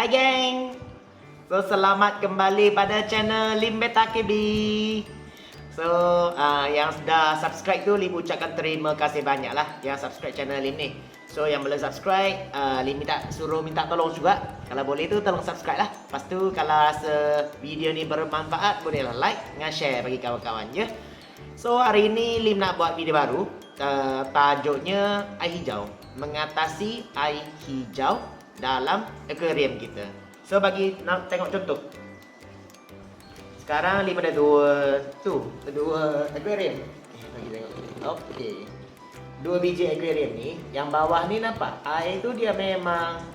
Hai geng. So selamat kembali pada channel Lim Beta KB. So yang sudah subscribe tu Lim ucapkan terima kasih banyak lah yang subscribe channel Lim ni. So yang belum subscribe, Lim minta tolong juga. Kalau boleh tu tolong subscribe lah. Lepas tu kalau rasa video ni bermanfaat, bolehlah like dan share bagi kawan-kawan ya. So hari ini Lim nak buat video baru. Tajuknya air hijau, mengatasi air hijau dalam akuarium kita. So bagi nak tengok contoh. Sekarang Lim ada dua akuarium. Bagi tengok. Okey. Dua biji akuarium ni, yang bawah ni nampak air tu dia memang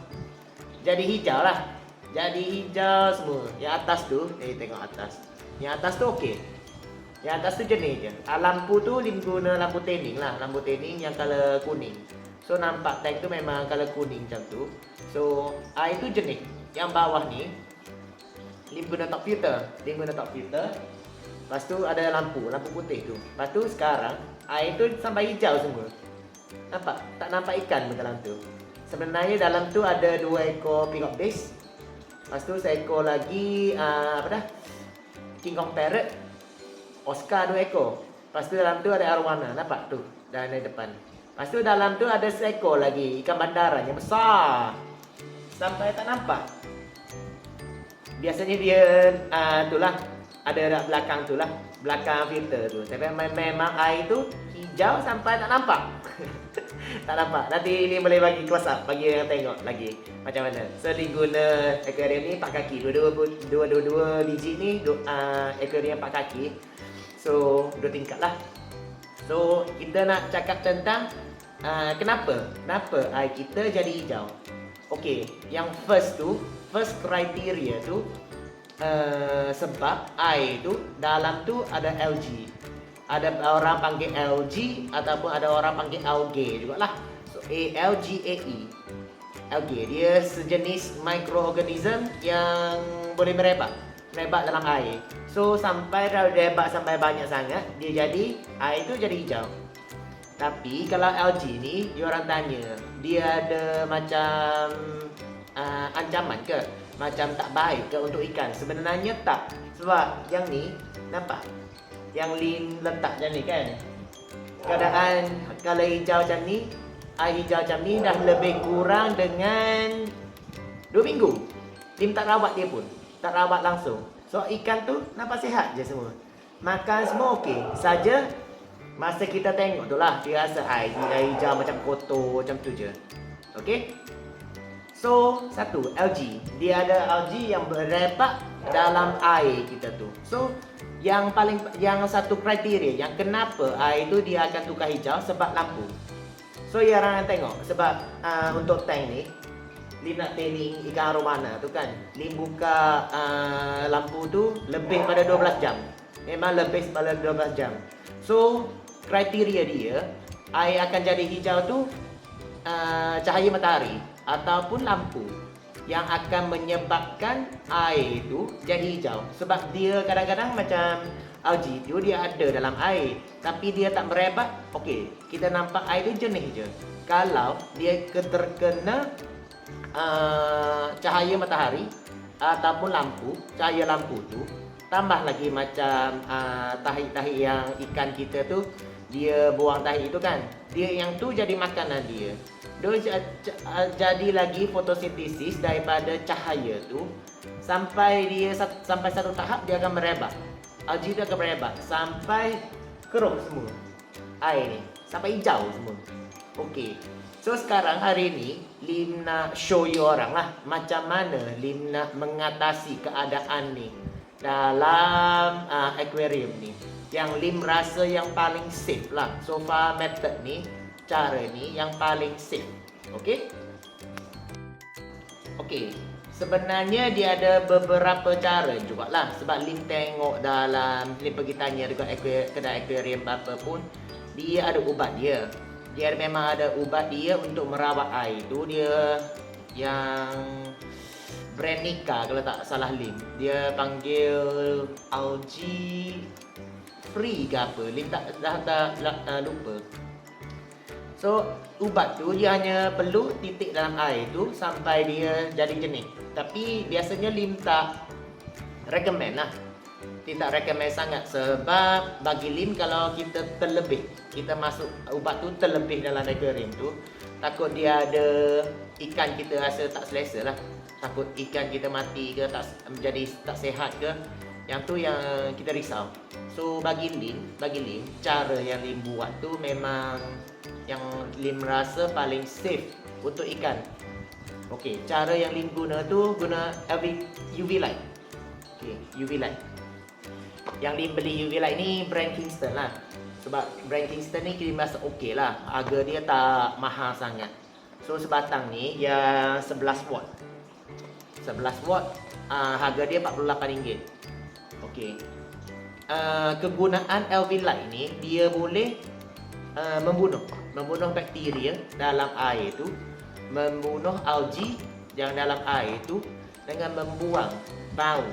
jadi hijau lah. Jadi hijau semua. Yang atas tu, tengok atas. Yang atas tu okey. Yang atas tu jenis je. Lampu tu Lim guna lampu tanning lah. Lampu tanning yang color kuning. So nampak tank tu memang color kuning macam tu. So air tu jenis. Yang bawah ni Lim guna top filter. Lepas tu ada lampu putih tu. Lepas tu sekarang air tu sampai hijau semua. Nampak? Tak nampak ikan dalam tu. Sebenarnya dalam tu ada 2 ekor peacock bass. Lepas tu seekor lagi King Kong parrot. Oscar 2 ekor. Lepas tu dalam tu ada arowana. Nampak tu? Dan di depan. Lepas tu dalam tu ada seekor lagi ikan bandaran yang besar. Sampai tak nampak. Biasanya dia itulah ada dekat belakang tu lah, belakang filter tu. Tapi memang air tu hijau sampai tak nampak. Tak nampak. Nanti ni boleh bagi close up bagi yang tengok lagi macam mana. So Lim guna akuarium ni 4 kaki. Dua biji ni akuarium 4 kaki. So 2 tingkat lah. So kita nak cakap tentang kenapa air kita jadi hijau. Okey, yang first kriteria tu sebab air tu dalam tu ada algae. Ada orang panggil algae ataupun ada orang panggil algae jugalah. So ALGAE. Algae dia sejenis mikroorganism yang boleh merebak dalam air. So sampai merebak sampai banyak sangat, dia jadi air tu jadi hijau. Tapi kalau algae ni, dia orang tanya, dia ada macam ancaman ke? Macam tak baik ke untuk ikan? Sebenarnya tak. Sebab yang ni, nampak? Yang Lim letak macam ni kan? Keadaan kalau hijau macam ni, air hijau macam ni dah lebih kurang dengan 2 minggu. Lim tak rawat dia pun. Tak rawat langsung. So ikan tu nampak sihat je semua. Makan semua okey. Saja masa kita tengok tu lah, dia rasa air hijau macam kotor macam tu je. Okey. So, satu, algae. Dia ada algae yang berebak dalam air kita tu. So, yang satu kriteria, yang kenapa air tu dia akan tukar hijau sebab lampu. So, ya orang tengok. Sebab untuk tank ni, Lim nak tanning ikan arowana tu kan. Lim buka lampu tu lebih pada 12 jam. Memang lebih pada 12 jam. So, kriteria dia, air akan jadi hijau tu cahaya matahari ataupun lampu yang akan menyebabkan air itu jadi hijau. Sebab dia kadang-kadang macam algae tu dia ada dalam air tapi dia tak merebak. Okey, kita nampak air tu jernih je. Kalau dia terkena cahaya matahari ataupun cahaya lampu tu, tambah lagi macam tahi-tahi yang ikan kita tu dia buang tahi itu kan, dia yang tu jadi makanan dia. Dia jadi lagi fotosintesis daripada cahaya tu sampai satu tahap dia akan merebak. Algae dia akan merebak sampai keruh semua air ni, sampai hijau semua. Okey. So sekarang hari ni Lim nak show you orang lah macam mana Lim nak mengatasi keadaan ni dalam akuarium ni. Yang Lim rasa yang paling safe lah. So far method ni, cara ni yang paling safe. Okey? Okey. Sebenarnya dia ada beberapa cara jugalah. Sebab Lim tengok Lim pergi tanya dekat kedai akuarium apa pun, dia ada ubat dia. Dia memang ada ubat dia untuk merawat air tu. Dia yang brand Nika kalau tak salah Lim. Dia panggil algae free ke apa. Lim tak lupa. So ubat tu dia hanya perlu titik dalam air tu sampai dia jadi jernih. Tapi biasanya Lim tak recommend lah. Dia tak recommend sangat sebab bagi Lim kalau kita terlebih, kita masuk ubat tu terlebih dalam aquarium tu, takut dia ada ikan kita rasa tak selesa lah. Takut ikan kita mati ke, tak menjadi tak sihat ke. Yang tu yang kita risau. So bagi Lim, cara yang Lim buat tu memang yang Lim rasa paling safe untuk ikan. Okey, cara yang Lim guna tu guna UV light. Okey, UV light. Yang Lim beli UV light ni brand Kingston lah. Sebab brand Kingston ni Lim rasa okey lah. Harga dia tak mahal sangat. So sebatang ni yang 11 watt. 11 watt, harga dia RM48. Okey. Kegunaan UV light ni dia boleh membunuh bakteria dalam air tu, membunuh algae yang dalam air tu dengan membuang bau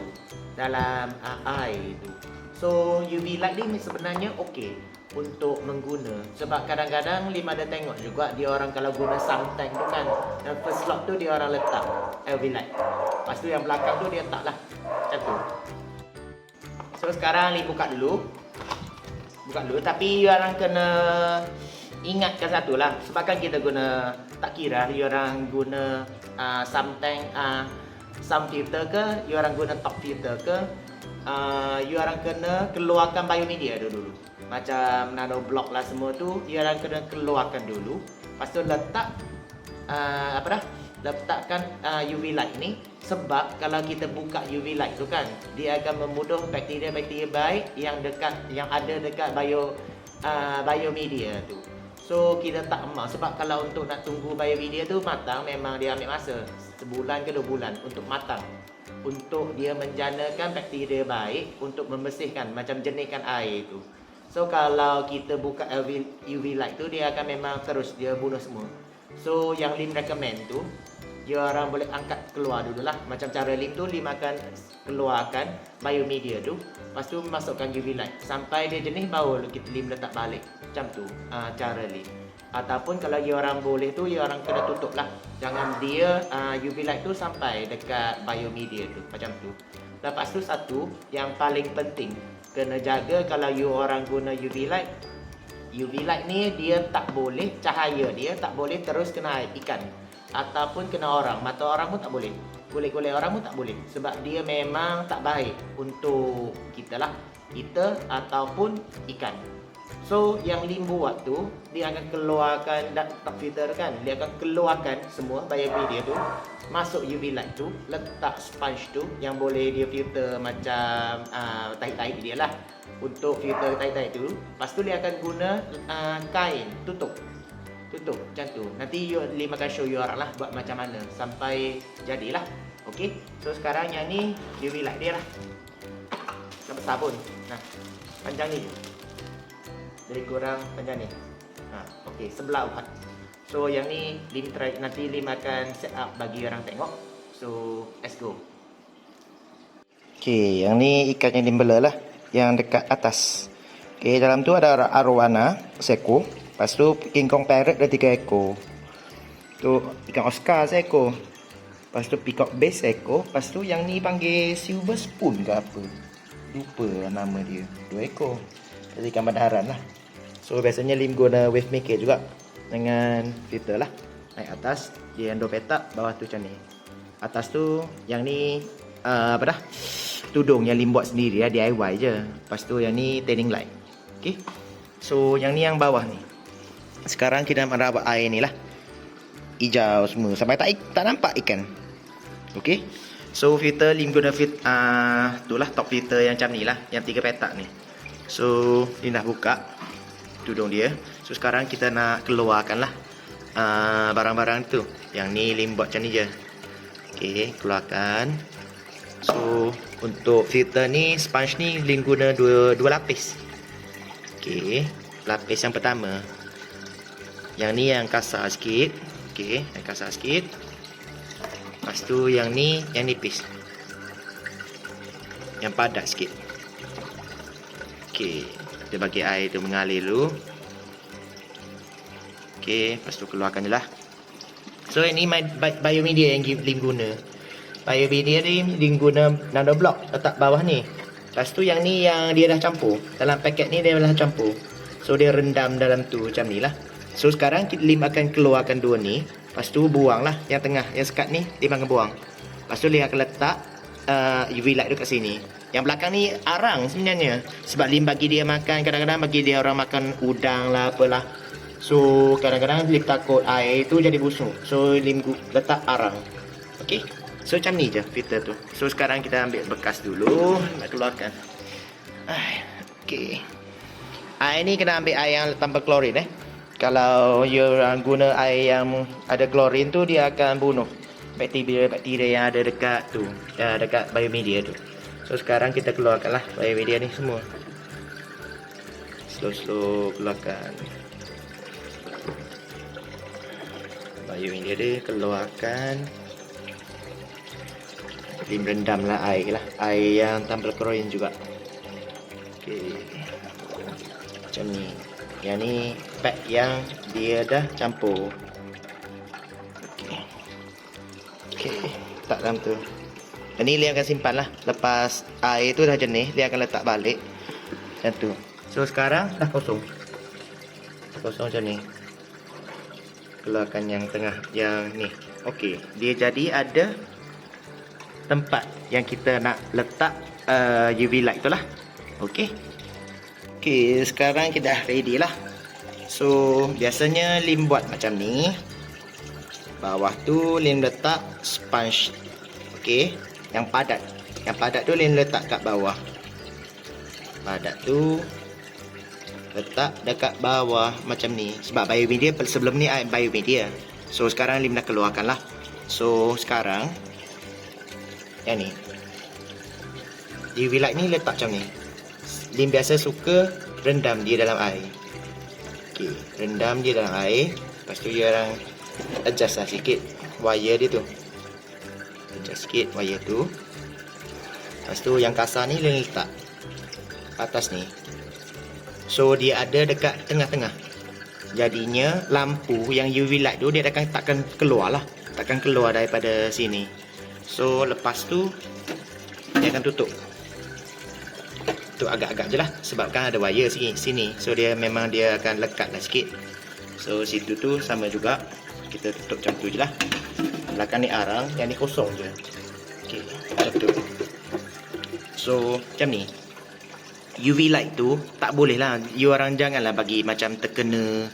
dalam air tu. So UV light ni sebenarnya okey untuk mengguna. Sebab kadang-kadang Lim ada tengok juga dia orang kalau guna suntank tu kan, yang first slot tu dia orang letak UV light. Lepas tu yang belakang tu dia tak lah. Macam tu. So sekarang Lim buka dulu. Tapi you orang kena ingatkan satu lah. Sebab kan kita guna, tak kira you orang guna suntank, sun filter ke, you orang guna top filter ke, you orang kena keluarkan biomedia dulu. Macam nano block lah semua tu, you orang kena keluarkan dulu. Lepas tu letakkan UV light ni. Sebab kalau kita buka UV light tu kan, dia akan membunuh bakteria-bakteria baik yang ada dekat biomedia tu. So kita tak emas. Sebab kalau untuk nak tunggu biomedia tu matang, memang dia ambil masa sebulan ke 2 bulan untuk matang, untuk dia menjanakan bakteria baik untuk membersihkan, macam jernihkan air tu. So kalau kita buka UV light tu, dia akan memang terus dia bunuh semua. So yang Lim recommend tu, dia orang boleh angkat keluar dulu lah. Macam cara Lim tu, Lim akan keluarkan biomedia tu, lepas tu masukkan UV light sampai dia jenis, baru Lim letak balik. Macam tu cara Lim. Ataupun kalau dia orang boleh tu, dia orang kena tutup lah. Jangan dia UV light tu sampai dekat biomedia tu. Macam tu. Lepas tu satu yang paling penting, kena jaga kalau you orang guna UV light. UV light ni dia tak boleh, cahaya dia tak boleh terus kena ikan ataupun kena orang. Mata orang pun tak boleh, kulit-kulit orang pun tak boleh. Sebab dia memang tak baik untuk kita lah, kita ataupun ikan. So yang Lim buat tu, dia akan keluarkan top filter kan, dia akan keluarkan semua biomedia tu, masuk UV light tu, letak sponge tu yang boleh dia filter macam tahi-tahi dia lah, untuk filter tahi-tahi tu. Lepas tu dia akan guna kain tutup macam tu. Nanti Lim akan show you orang lah buat macam mana sampai jadilah. Okey. So sekarang yang ni UV light dia lah. Nak sabun. Nah, panjang ni je. Lebih kurang panjang ni. Okey, sebelah ubat. So yang ni Lim try, nanti Lim akan set up bagi orang tengok. So let's go. Okey, yang ni ikan yang Lim bela lah, yang dekat atas. Okey, dalam tu ada arowana seekor. Lepas tu King Kong Parrot ada 3 ekor. Tu ikan Oscar seekor. Lepas tu Peacock Bass seekor. Lepas tu yang ni panggil Silver Spoon ke apa, lupa nama dia, 2 ekor. Jadi ikan bandaran lah. So biasanya Lim guna wave maker juga dengan filter lah. Naik atas, dia yang 2 petak, bawah tu macam ni. Atas tu yang ni tudung yang Lim buat sendiri lah, DIY je. Lepas tu yang ni tanning light. Okay. So yang ni yang bawah ni, sekarang kita nak rawat air ni lah, hijau semua sampai tak nampak ikan. Okey. So filter Lim guna tu lah, top filter yang macam ni lah, yang 3 petak ni. So Lim dah buka tudung dia. So sekarang kita nak keluarkan lah barang-barang tu. Yang ni Lim buat macam ni je. Okey, keluarkan. So untuk filter ni, sponge ni Lim guna dua lapis. Okey, lapis yang pertama, yang ni yang kasar sikit. Okey, yang kasar sikit. Lepas tu yang ni yang nipis, yang padat sikit. Okey, kita bagi air tu mengalir dulu. Okey, lepas tu keluarkan je lah. So ini biomedia yang Lim guna. Biomedia ni Lim guna nano block letak bawah ni. Lepas tu yang ni yang dia dah campur. Dalam paket ni dia dah campur. So dia rendam dalam tu macam ni lah. So sekarang Lim akan keluarkan dua ni. Lepas tu buang lah yang tengah, yang sekat ni Lim akan buang. Lepas tu Lim akan letak UV light tu kat sini. Yang belakang ni arang sebenarnya. Sebab Lim bagi dia makan, kadang-kadang bagi dia orang makan udang lah apalah. So kadang-kadang Lim takut air tu jadi busuk. So Lim letak arang. Okey. So macam ni je filter tu. So sekarang kita ambil bekas dulu, nak keluarkan. Okey. Air ni kena ambil air yang tanpa klorin Kalau you orang guna air yang ada klorin tu, dia akan bunuh bakteria yang ada dekat tu, dekat biomedia tu. So sekarang kita keluarkanlah biomedia ni semua. Slow-slow keluarkan. Biomedia dia keluarkan. Lim rendam lah air yang tanpa klorin juga. Okey. Macam ni. Yang ni pack yang dia dah campur. Okey. Okey, letak dalam tu. Dan ni Lim akan simpan lah. Lepas air tu dah jenis, Lim akan letak balik macam tu. So sekarang dah kosong. Kosong macam ni. Keluarkan yang tengah, yang ni. Okey, dia jadi ada tempat yang kita nak letak UV light tu lah. Okey. Okey, sekarang kita dah ready lah. So biasanya Lim buat macam ni. Bawah tu Lim letak sponge. Okey, yang padat. Yang padat tu Lim letak kat bawah. Padat tu letak dekat bawah macam ni. Sebab biomedia sebelum ni biomedia. So sekarang Lim dah keluarkan lah. So sekarang yang ni UV light ni letak macam ni. Lim biasa suka rendam dia dalam air. Okey, rendam dia dalam air. Lepas tu dia orang adjust lah sikit wire dia tu. Adjust sikit wire tu. Lepas tu yang kasar ni Lim letak atas ni. So dia ada dekat tengah-tengah. Jadinya lampu yang UV light tu dia takkan keluar lah. Takkan keluar daripada sini. So lepas tu dia akan tutup. Tu agak-agak je lah. Sebab kan ada wire sini. So dia memang dia akan lekat lah sikit. So situ tu sama juga. Kita tutup macam tu je lah. Belakang ni arang, yang ni kosong je. Okay, macam tu. So macam ni. UV light tu tak boleh lah. You orang janganlah bagi macam terkena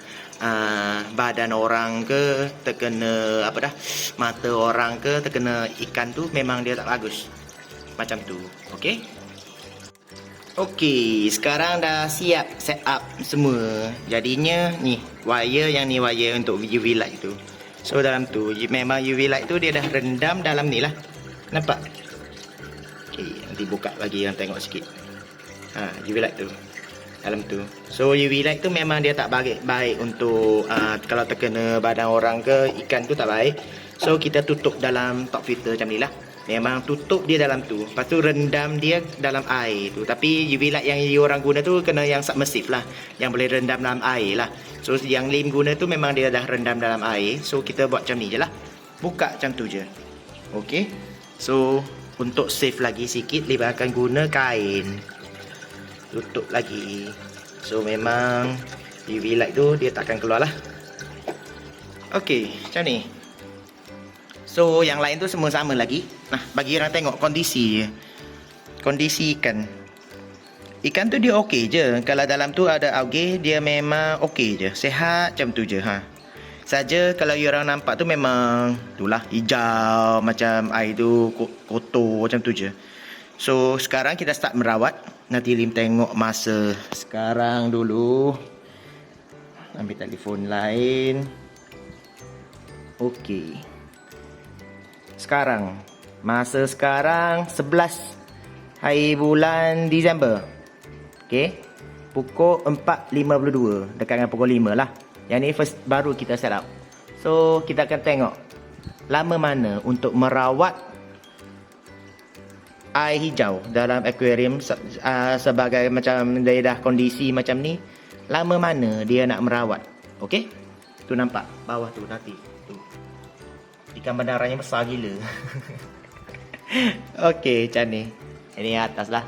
badan orang ke, terkena apa dah, mata orang ke, terkena ikan tu, memang dia tak bagus. Macam tu. Okey. Okey, sekarang dah siap set up semua. Jadinya ni wire, yang ni wire untuk UV light tu. So dalam tu memang UV light tu dia dah rendam dalam ni lah. Nampak? Okey, nanti buka bagi yang tengok sikit. UV light tu dalam tu. So UV light tu memang dia tak baik untuk kalau terkena badan orang ke, ikan tu tak baik. So kita tutup dalam top filter macam ni lah. Memang tutup dia dalam tu. Lepas tu rendam dia dalam air tu. Tapi UV light yang orang guna tu kena yang submersif lah, yang boleh rendam dalam air lah. So yang Lim guna tu memang dia dah rendam dalam air. So kita buat macam ni je lah. Buka macam tu je. Okay. So untuk save lagi sikit, Lim akan guna kain. Tutup lagi. So memang UV light tu dia takkan keluar lah. Okey, macam ni. So yang lain tu semua sama lagi. Nah, bagi orang tengok kondisi je. Kondisi ikan. Ikan tu dia okey je. Kalau dalam tu ada algae, dia memang okey je. Sehat macam tu je Saja kalau you orang nampak tu memang itulah hijau, macam air tu kotor macam tu je. So sekarang kita start merawat. Nanti Lim tengok masa sekarang dulu. Ambil telefon lain. Okey. Sekarang masa sekarang 11 hari bulan Disember. Okey. Pukul 4.52, dekat dengan pukul 5 lah. Yang ni first baru kita set up. So kita akan tengok lama mana untuk merawat air hijau dalam akuarium sebagai macam dia dah kondisi macam ni. Lama mana dia nak merawat. Okey. Tu nampak bawah tu nanti. Tu. Ikan bandaranya besar gila. Okey, macam ni. Ini atas lah.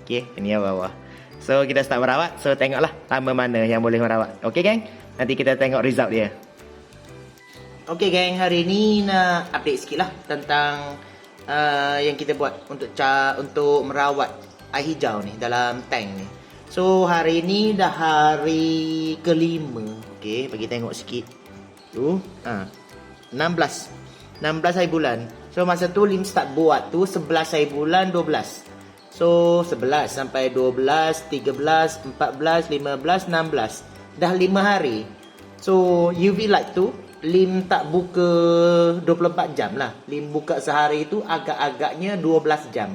Okey, ini yang bawah. So, kita start merawat. So, tengoklah lama mana yang boleh merawat. Okey, geng? Nanti kita tengok result dia. Okey, geng. Hari ni nak update sikit lah tentang yang kita buat untuk merawat air hijau ni dalam tank ni. So, hari ni dah hari ke-5. Okey, bagi tengok sikit. Tu, 16 hari bulan. So masa tu Lim start buat tu 11 hari bulan 12. So 11 sampai 12, 13, 14, 15, 16. Dah 5 hari. So UV light tu Lim tak buka 24 jam lah. Lim buka sehari tu agak-agaknya 12 jam.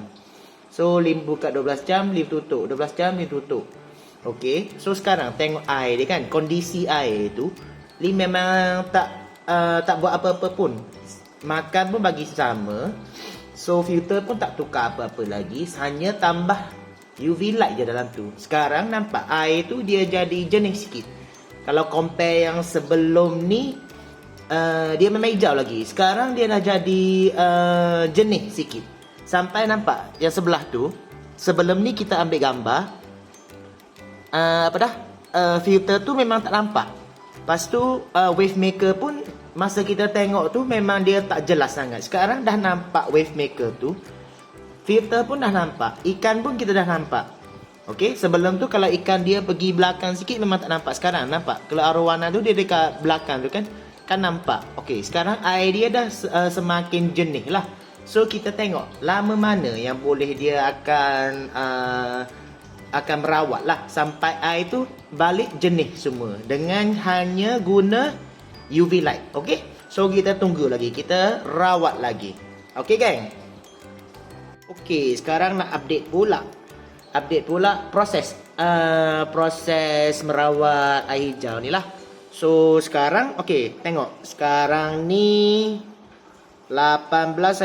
So Lim buka 12 jam, Lim tutup. 12 jam, Lim tutup. Okay. So sekarang tengok air dia kan. Kondisi air tu Lim memang tak buat apa-apa pun. Makan pun bagi sama. So filter pun tak tukar apa-apa lagi. Hanya tambah UV light je dalam tu. Sekarang nampak air tu dia jadi jernih sikit. Kalau compare yang sebelum ni, dia memang hijau lagi. Sekarang dia dah jadi jernih sikit. Sampai nampak yang sebelah tu. Sebelum ni kita ambil gambar, filter tu memang tak nampak. Lepas tu wave maker pun masa kita tengok tu memang dia tak jelas sangat. Sekarang dah nampak wave maker tu. Filter pun dah nampak. Ikan pun kita dah nampak. Okey, sebelum tu kalau ikan dia pergi belakang sikit memang tak nampak. Sekarang nampak. Kalau arwana tu dia dekat belakang tu kan nampak. Okey, sekarang air dia dah semakin jernih lah. So kita tengok lama mana yang boleh dia akan merawat lah sampai air tu balik jernih semua dengan hanya guna UV light. Okey, so kita tunggu lagi, kita rawat lagi. Okey, geng. Okey, sekarang nak update pula proses merawat air hijau ni lah. So sekarang okey, tengok sekarang ni 18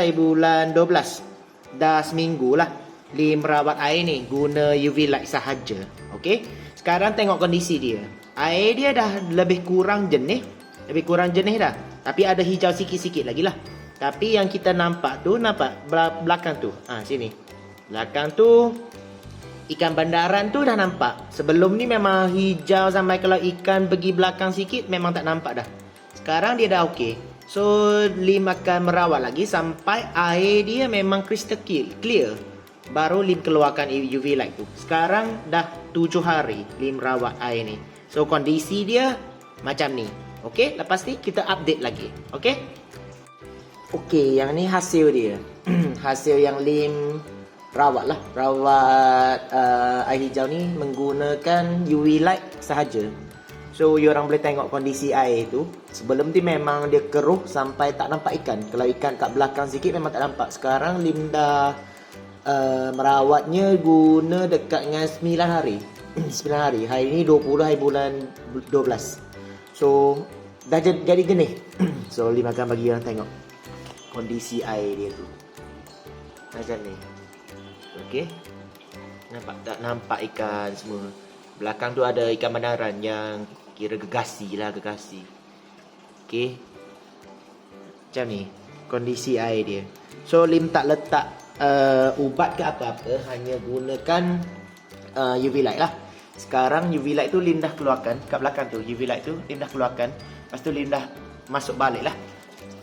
hari bulan 12. Dah seminggu lah Lim merawat air ni guna UV light sahaja. Okey, sekarang tengok kondisi dia. Air dia dah lebih kurang jernih dah. Tapi ada hijau sikit-sikit lagi lah. Tapi yang kita nampak tu, nampak belakang tu. Sini. Belakang tu, ikan bandaran tu dah nampak. Sebelum ni memang hijau sampai kalau ikan pergi belakang sikit, memang tak nampak dah. Sekarang dia dah okey. So, Lim akan merawat lagi sampai air dia memang crystal clear. Baru Lim keluarkan UV light tu. Sekarang dah 7 hari Lim rawat air ni. So, kondisi dia macam ni. Okey, lepas ni kita update lagi. Okey? Okey, yang ni hasil dia. Hasil yang Lim rawat lah. Rawat air hijau ni menggunakan UV light sahaja. So, you orang boleh tengok kondisi air tu. Sebelum ni memang dia keruh sampai tak nampak ikan. Kalau ikan kat belakang sikit memang tak nampak. Sekarang Lim dah merawatnya guna dekat dengan 9 hari. 9 hari. Hari ni 20 hari bulan 12. So, dah jadi jernih. So, Lim akan bagi orang tengok kondisi air dia tu macam ni. Okey, nampak tak? Nampak ikan semua. Belakang tu ada ikan bandaran yang kira gegasi. Okey, macam ni kondisi air dia. So, Lim tak letak ubat ke apa-apa, hanya gunakan UV light lah. Sekarang UV light tu Lim dah keluarkan. Kat belakang tu UV light tu Lim dah keluarkan. Lepas tu Lim dah masuk balik lah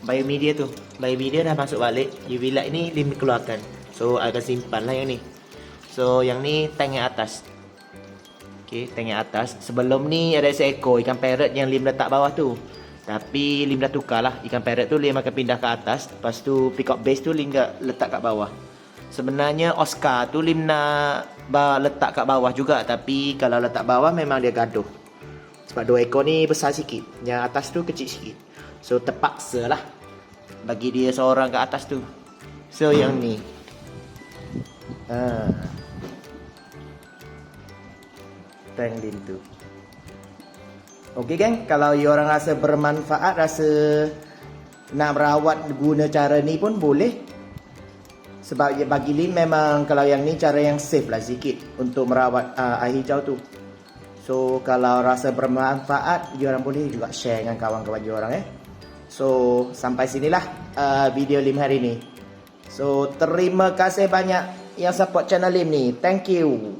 biomedia tu. Biomedia dah masuk balik. UV light ni Lim keluarkan. So akan simpan lah yang ni. So yang ni tank yang atas. Okay, tank yang atas. Sebelum ni ada seekor ikan parrot yang Lim letak bawah tu. Tapi Lim dah tukar lah. Ikan parrot tu Lim akan pindah ke atas. Lepas tu peacock base tu Lim letak kat bawah. Sebenarnya Oscar tu Lim nak letak kat bawah juga. Tapi kalau letak bawah memang dia gaduh. Sebab 2 ekor ni besar sikit. Yang atas tu kecil sikit. So terpaksa lah bagi dia seorang kat atas tu. So yang ni tank Lim tu. Okey geng, kalau you orang rasa bermanfaat, rasa nak merawat guna cara ni pun boleh. Sebab bagi Lim memang kalau yang ni cara yang safe lah sikit untuk merawat air hijau tu. So kalau rasa bermanfaat, diorang boleh juga share dengan kawan-kawan diorang So sampai sinilah video Lim hari ini. So terima kasih banyak yang support channel Lim ni. Thank you.